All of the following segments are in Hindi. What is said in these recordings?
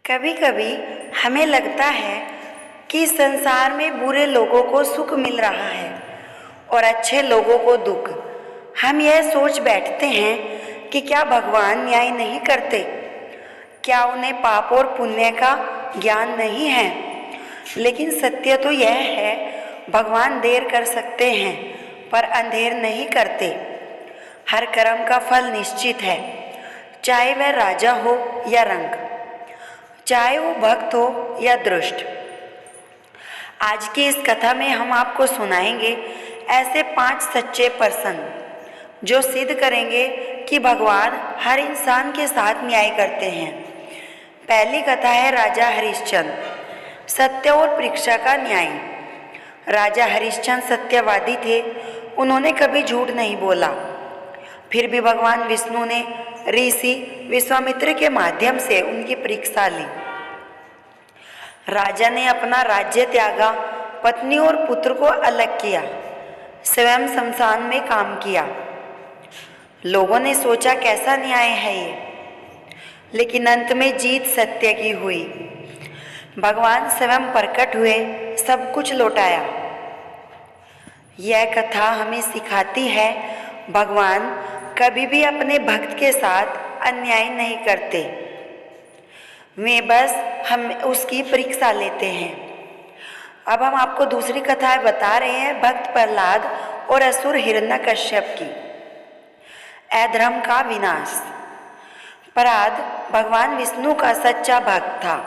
कभी कभी हमें लगता है कि संसार में बुरे लोगों को सुख मिल रहा है और अच्छे लोगों को दुख। हम यह सोच बैठते हैं कि क्या भगवान न्याय नहीं करते? क्या उन्हें पाप और पुण्य का ज्ञान नहीं है? लेकिन सत्य तो यह है, भगवान देर कर सकते हैं पर अंधेर नहीं करते। हर कर्म का फल निश्चित है, चाहे वह राजा हो या रंक, चाहे वो भक्त हो या दुष्ट। आज की इस कथा में हम आपको सुनाएंगे ऐसे 5 सच्चे प्रसंग जो सिद्ध करेंगे कि भगवान हर इंसान के साथ न्याय करते हैं। पहली कथा है राजा हरिश्चंद्र, सत्य और परीक्षा का न्याय। राजा हरिश्चंद्र सत्यवादी थे, उन्होंने कभी झूठ नहीं बोला। फिर भी भगवान विष्णु ने ऋषि विश्वामित्र के माध्यम से उनकी परीक्षा ली। राजा ने अपना राज्य त्यागा, पत्नी और पुत्र को अलग किया, स्वयं शमशान में काम किया। लोगों ने सोचा कैसा न्याय है ये, लेकिन अंत में जीत सत्य की हुई। भगवान स्वयं प्रकट हुए, सब कुछ लौटाया। यह कथा हमें सिखाती है, भगवान कभी भी अपने भक्त के साथ अन्याय नहीं करते, वे बस हम उसकी परीक्षा लेते हैं। अब हम आपको दूसरी कथा बता रहे हैं, भक्त प्रहलाद और असुर हिरण्यकश्यप की। अधर्म का विनाश। प्रहलाद भगवान विष्णु का सच्चा भक्त था,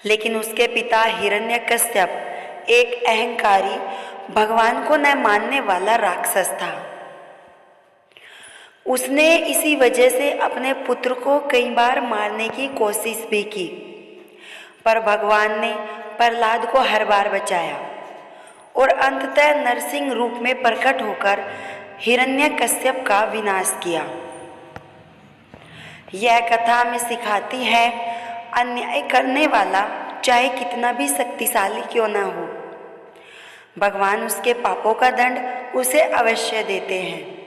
लेकिन उसके पिता हिरण्यकश्यप एक अहंकारी, भगवान को न मानने वाला राक्षस था। उसने इसी वजह से अपने पुत्र को कई बार मारने की कोशिश भी की, पर भगवान ने प्रहलाद को हर बार बचाया और अंततः नरसिंह रूप में प्रकट होकर हिरण्यकश्यप का विनाश किया। यह कथा हमें सिखाती है, अन्याय करने वाला चाहे कितना भी शक्तिशाली क्यों न हो, भगवान उसके पापों का दंड उसे अवश्य देते हैं।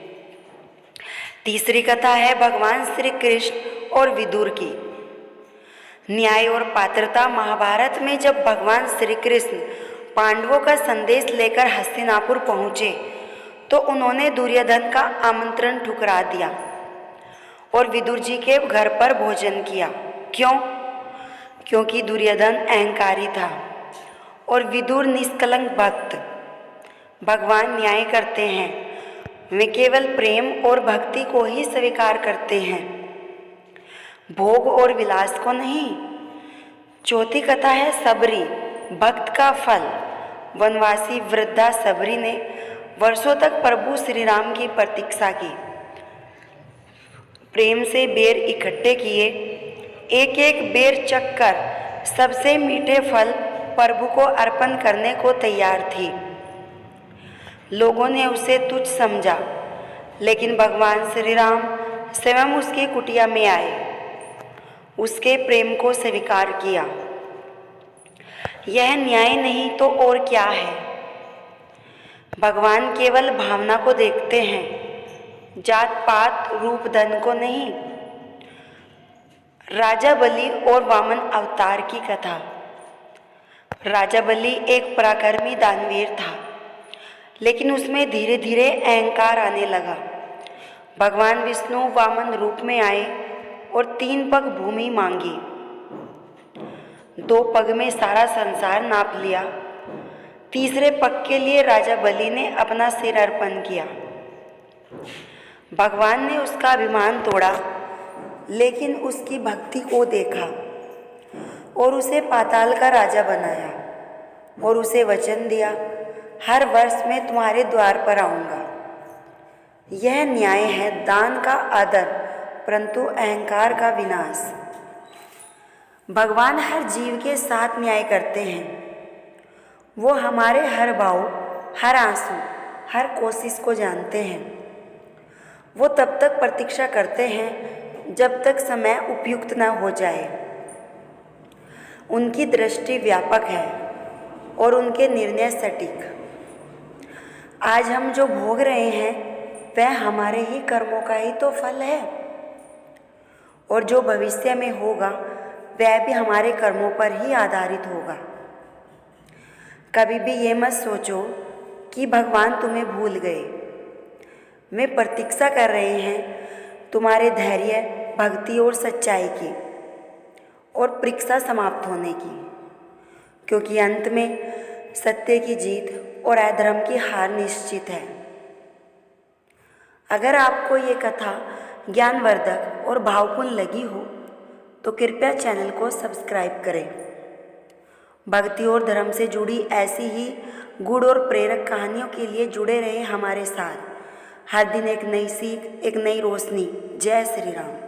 तीसरी कथा है भगवान श्री कृष्ण और विदुर की। न्याय और पात्रता। महाभारत में जब भगवान श्री कृष्ण पांडवों का संदेश लेकर हस्तिनापुर पहुँचे तो उन्होंने दुर्योधन का आमंत्रण ठुकरा दिया और विदुर जी के घर पर भोजन किया। क्यों? क्योंकि दुर्योधन अहंकारी था और विदुर निष्कलंक भक्त। भगवान न्याय करते हैं, वे केवल प्रेम और भक्ति को ही स्वीकार करते हैं, भोग और विलास को नहीं। चौथी कथा है सबरी, भक्त का फल। वनवासी वृद्धा सबरी ने वर्षों तक प्रभु श्री राम की प्रतीक्षा की, प्रेम से बेर इकट्ठे किए, एक एक बेर चखकर सबसे मीठे फल प्रभु को अर्पण करने को तैयार थी। लोगों ने उसे तुच्छ समझा, लेकिन भगवान श्री राम स्वयं उसकी कुटिया में आए, उसके प्रेम को स्वीकार किया। यह न्याय नहीं तो और क्या है? भगवान केवल भावना को देखते हैं, जात पात रूप धन को नहीं। राजा बलि और वामन अवतार की कथा। राजा बलि एक पराक्रमी दानवीर था, लेकिन उसमें धीरे धीरे अहंकार आने लगा। भगवान विष्णु वामन रूप में आए और 3 पग भूमि मांगी। 2 पग में सारा संसार नाप लिया। तीसरे पग के लिए राजा बलि ने अपना सिर अर्पण किया। भगवान ने उसका अभिमान तोड़ा, लेकिन उसकी भक्ति को देखा और उसे पाताल का राजा बनाया और उसे वचन दिया, हर वर्ष में तुम्हारे द्वार पर आऊँगा। यह न्याय है, दान का आदर परंतु अहंकार का विनाश। भगवान हर जीव के साथ न्याय करते हैं, वो हमारे हर भाव, हर आंसू, हर कोशिश को जानते हैं। वो तब तक प्रतीक्षा करते हैं जब तक समय उपयुक्त न हो जाए। उनकी दृष्टि व्यापक है और उनके निर्णय सटीक। आज हम जो भोग रहे हैं वह हमारे ही कर्मों का ही तो फल है, और जो भविष्य में होगा वह भी हमारे कर्मों पर ही आधारित होगा। कभी भी ये मत सोचो कि भगवान तुम्हें भूल गए। वे प्रतीक्षा कर रहे हैं तुम्हारे धैर्य, भक्ति और सच्चाई की, और परीक्षा समाप्त होने की, क्योंकि अंत में सत्य की जीत और अधर्म की हार निश्चित है। अगर आपको ये कथा ज्ञानवर्धक और भावपूर्ण लगी हो तो कृपया चैनल को सब्सक्राइब करें। भक्ति और धर्म से जुड़ी ऐसी ही गूढ़ और प्रेरक कहानियों के लिए जुड़े रहे हमारे साथ। हर दिन एक नई सीख, एक नई रोशनी। जय श्री राम।